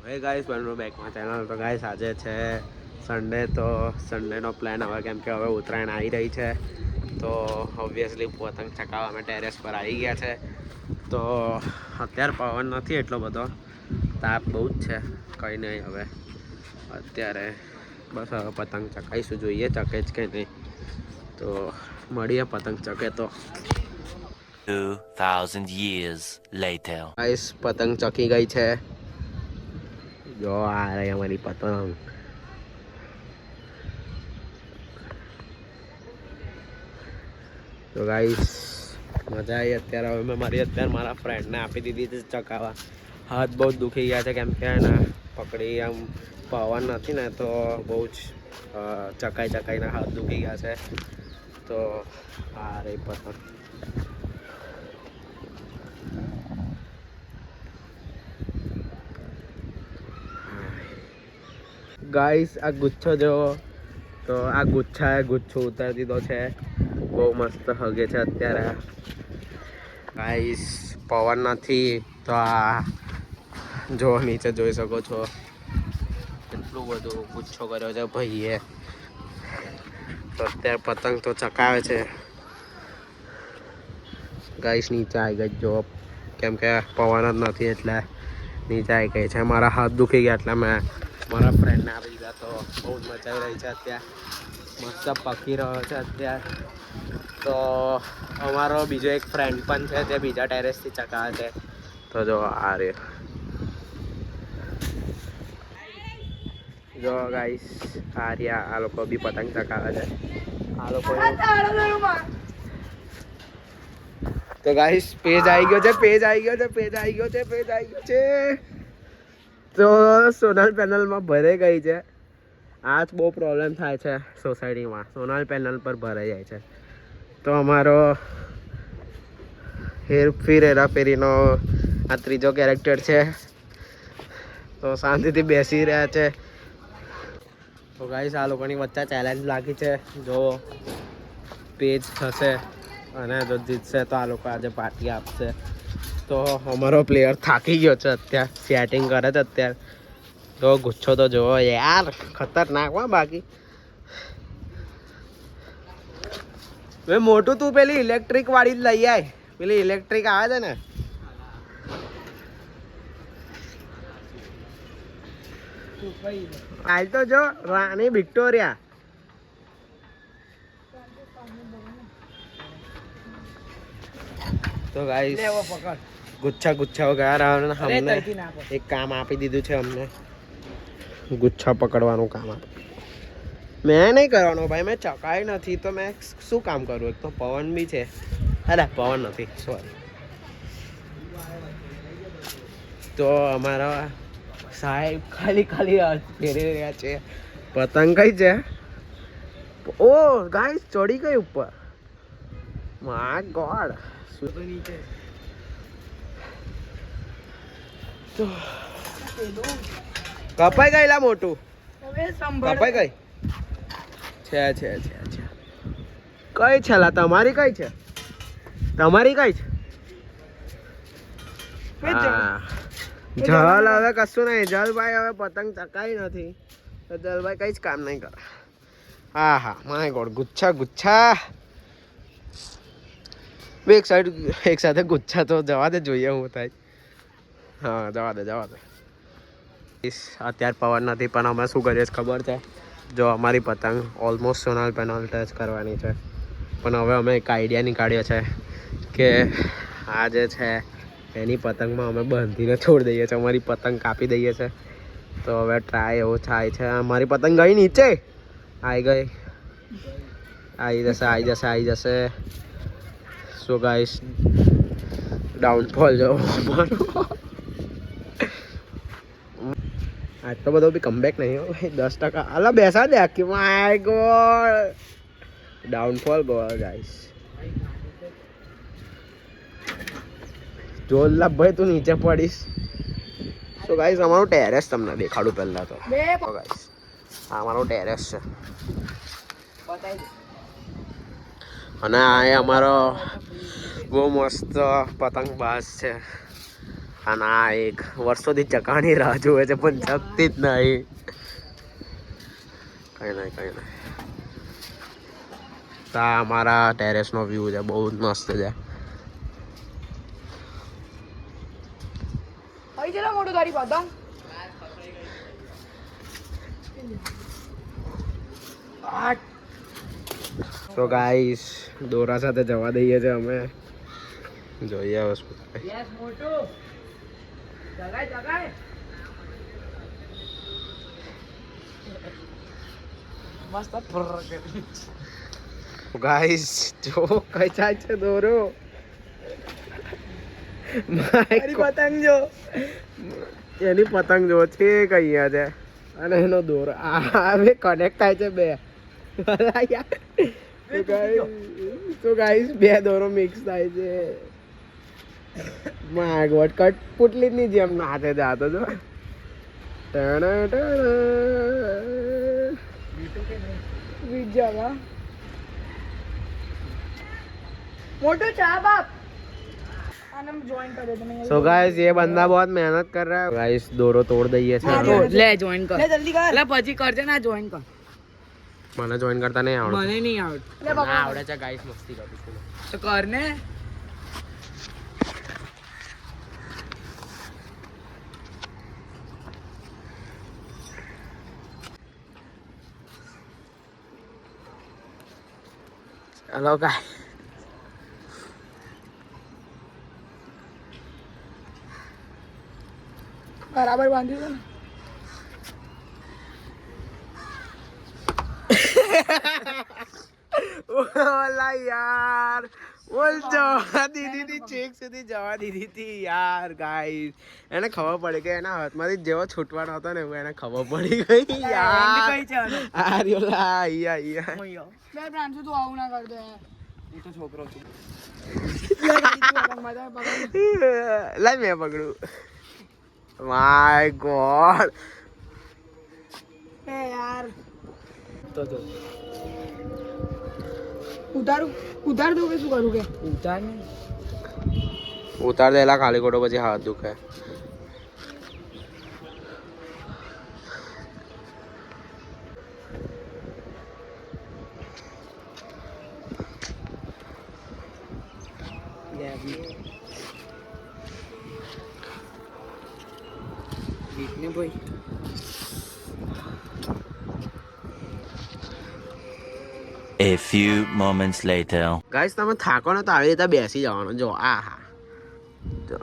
હે guys welcome back my channel. તો guys આજે છે સન્ડે, તો સન્ડેનો પ્લાન હવે કેમ કે હવે ઉત્તરાયણ આવી રહી છે તો ઓબ્વિયસલી પતંગ ચગાવવા અમે ટેરેસ પર આવી ગયા છે. તો અત્યારે પવન નથી એટલો બધો, તાપ બહુ જ છે. કંઈ નહીં, હવે અત્યારે બસ હવે પતંગ ચગાવીશું, જોઈએ ચગે જ કે નહીં. તો મળીએ પતંગ ચગે તો. 2000 years later. ગાઈસ પતંગ ચકી ગઈ છે. જો આ રહી અમારી પતંગ. તો ગાઈસ મજા આવી અત્યારે. હવે મેં મારા ફ્રેન્ડને આપી દીધી છે ચકાવા. હાથ બહુ દુખી ગયા છે કેમ કે એને પકડી આમ પવન નથી ને તો બહુ જ ચકાઈને હાથ દુખી ગયા છે. તો આ રહી પતંગ. ગાઈસ આ ગુચ્છો જો, તો આ ગુચ્છો ઉતારી દીધો છે. બહુ મસ્ત હગે છે અત્યારે. ગાઈસ પવન નથી તો આ જો નીચે જોઈ શકો છો એટલું બધું ગુચ્છો કર્યો છે ભાઈએ. તો અત્યારે પતંગ તો ચકાવે છે. ગાઈસ નીચે આવી ગઈ જો, કેમ કે પવન જ નથી એટલે નીચે આવી ગઈ છે. મારા હાથ દુખી ગયા એટલે મેં મારા ફ્રેન્ડને આપી દીધા. તો બહુ જ મજા આવી રહી છે અત્યારે. મસ્ત પકી રહ્યો છે અત્યારે. તો અમારો બીજો એક ફ્રેન્ડ પણ છે જે બીજા ટેરેસથી ચકાવે છે. તો જો આ રહ્યો, જો ગાઈસ આ રહ્યા. આ લોકો બી પતંગ ચકાવે છે. આ લોકો તો ગાઈસ પેજ આવી ગયો છે. તો સોનલ પેનલમાં ભરાઈ ગઈ છે. આ જ બહુ પ્રોબ્લેમ થાય છે સોસાયટીમાં. સોનલ પેનલ પર ભરાઈ જાય છે. તો અમારો હેરાફેરીનો આ ત્રીજો કેરેક્ટર છે. તો શાંતિથી બેસી રહ્યા છે. તો ગાઈસ આ લોકોની વચ્ચે ચેલેન્જ લાગી છે. જો પેજ થશે અને જો જીતશે તો આ લોકો આજે પાર્ટી આપશે. તો અમારો પ્લેયર થાકી ગયો છે અત્યારે, સેટિંગ કરે છે અત્યારે. તો ગુચ્છો તો જોવો યાર, ખતરનાક હો. બાકી મોટું તું પેલી ઇલેક્ટ્રિક વાળી જ લઈ આય. પેલી ઇલેક્ટ્રિક આવે છે ને. હાલ તો જો રાણી વિક્ટોરિયા. તો ગાઈસ ગુચ્છા ગયા. અમને એક કામ આપી દીધું છે અમને, ગુચ્છા પકડવાનું કામ આપે. મેં નહીં કરવાનો ભાઈ, મેં ચકાઈ નથી તો મેં શું કામ કરું. એક તો પવન બી છે. અરે પવન નથી, સોરી. તો અમારા સાહેબ ખાલી ફેરી રહ્યા છે. પતંગ કઈ છે? ઓ ગાઈસ ચડી ગઈ ઉપર. My God. તો કપાઈ ગયેલા મોટું કપાઈ ગઈ છે. કઈ છે લા? તમારી કઈ છે? જલ હવે કશું નહીં. જલભાઈ હવે પતંગ ચકાઈ નથી તો જલભાઈ કઈ જ કામ નહીં કરે. હા માય ગોડ. ગુચ્છા એક સાથે ગુચ્છા તો જવા દે, જોઈએ હું થાય. હા જવા દે. અત્યારે પવન નથી પણ અમે શું કરીએ ખબર છે? જો અમારી પતંગ ઓલમોસ્ટ સોનલ પેનલ ટચ કરવાની છે, પણ હવે અમે એક આઈડિયા નીકાળ્યો છે કે આ જે છે એની પતંગમાં અમે બાંધીને છોડી દઈએ છીએ. અમારી પતંગ કાપી દઈએ છીએ. તો હવે ટ્રાય એવું થાય છે. અમારી પતંગ ગઈ નીચે, આવી જશે. સો ગાઈસ ડાઉનફોલ જો અમારો. આટલો બધો બી કમબેક નહીં ભાઈ. 10% અલા બેસા દે આખી. માય ગોડ, ડાઉનફોલ ગયો ગાઈસ. જો ભાઈ તું નીચે પડીશ. તો ગાઈસ અમારું ટેરેસ તમને દેખાડું પહેલા તો. ગાઈસ આ અમારો ટેરેસ છે અને આ અમારો બહુ મસ્ત પતંગ બાજ છે. અને આ એક વર્ષોથી ચકાની રાહ જોવે છે પણ ચકતી જ નહીં. કઈ નહીં. આ અમારા ટેરેસનો વ્યૂ છે, બહુ જ મસ્ત છે. મોટું તારી પતંગ તો ગાઈસ દોરા સાથે જવા દઈએ છે અમે. જોઈએ હવે શું થાય. ગાઈસ જો કઈ જાય છે દોરો. પતંગ જો એની પતંગ જો છે કઈ છે અને એનો દોરો આ બે કનેક્ટ થાય છે બે. તો ગાઈસ બે દોરો મિક્સ થાય છે. માગવટ કટ પુટલી ની જેમ નાચે જાતો જો. मोटू चाह बाप ज्वाइन कर देते मैं. सो गाइस ये बंदा बहुत मेहनत कर रहा है. गाइस दोरो तोड़ दઈએ છે. ले ज्वाइन कर, ले जल्दी कर, ले પછી કરજે ના જોઈન કર. મને જોઈન કરતા નહીં આવડે. મને નહીં આવડે. લે મને આવડે છે ગાઈસ, મસ્તી કરું છું તો કર ને. હેલો ગાઈસ બરાબર બાંધી દો ને. ઓલા યાર બોલ જવા દીધી હતી, ચેક સુધી જવા દીધી હતી યાર. ગાઈસ એને ખબર પડી કે એના હાથમાંથી જેવો છૂટવાનો હતો ને એવું એને ખબર પડી ગઈ યાર. કઈ છે આ રહ્યોલા અહીંયા બે પ્રાંશુ તું આવું ના કરતો યાર. હું તો છોકરો છું. મજા લાઈ મેં પકડું. માય ગોડ એ યાર તો ઉતાર દઉં કે શું કરું કે ઉતાર દેલા ખાલી ખોટો પછી હાથ દુખે. ને ભાઈ A few moments later. Guys તમે થાકો ને તો આવી રીતે બેસી જવાનું. જો આ હા જો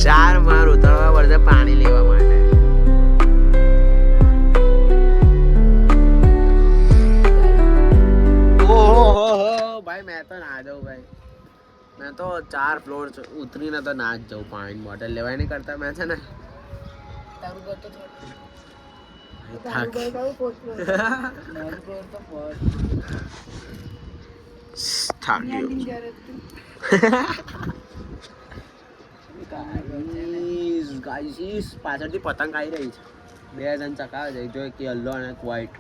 ચાર માર ઉતરવા પડશે પાણી લેવા માટે. ઓહો ભાઈ મેં તો ના જાઉં ભાઈ. મેં તો 4 ફ્લોર ઉતરીને તો ના જ જાઉં. પાણી બોટલ લેવાય નહીં કરતા મેં છે ને તારું ઘર તો થોડું થાક ગાઈસ પાછળથી પતંગ આવી રહી છે. 2 જણ ચકાવે છે, જો એક યલો અને એક વ્હાઈટ.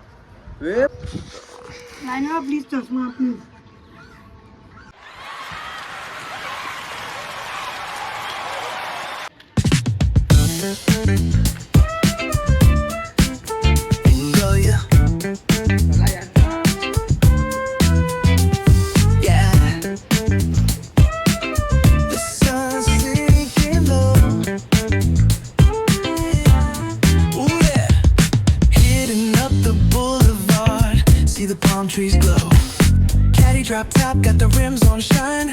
પ્લીઝ ચશ્મા please. Trees glow. Caddy drop top, got the rims on shine.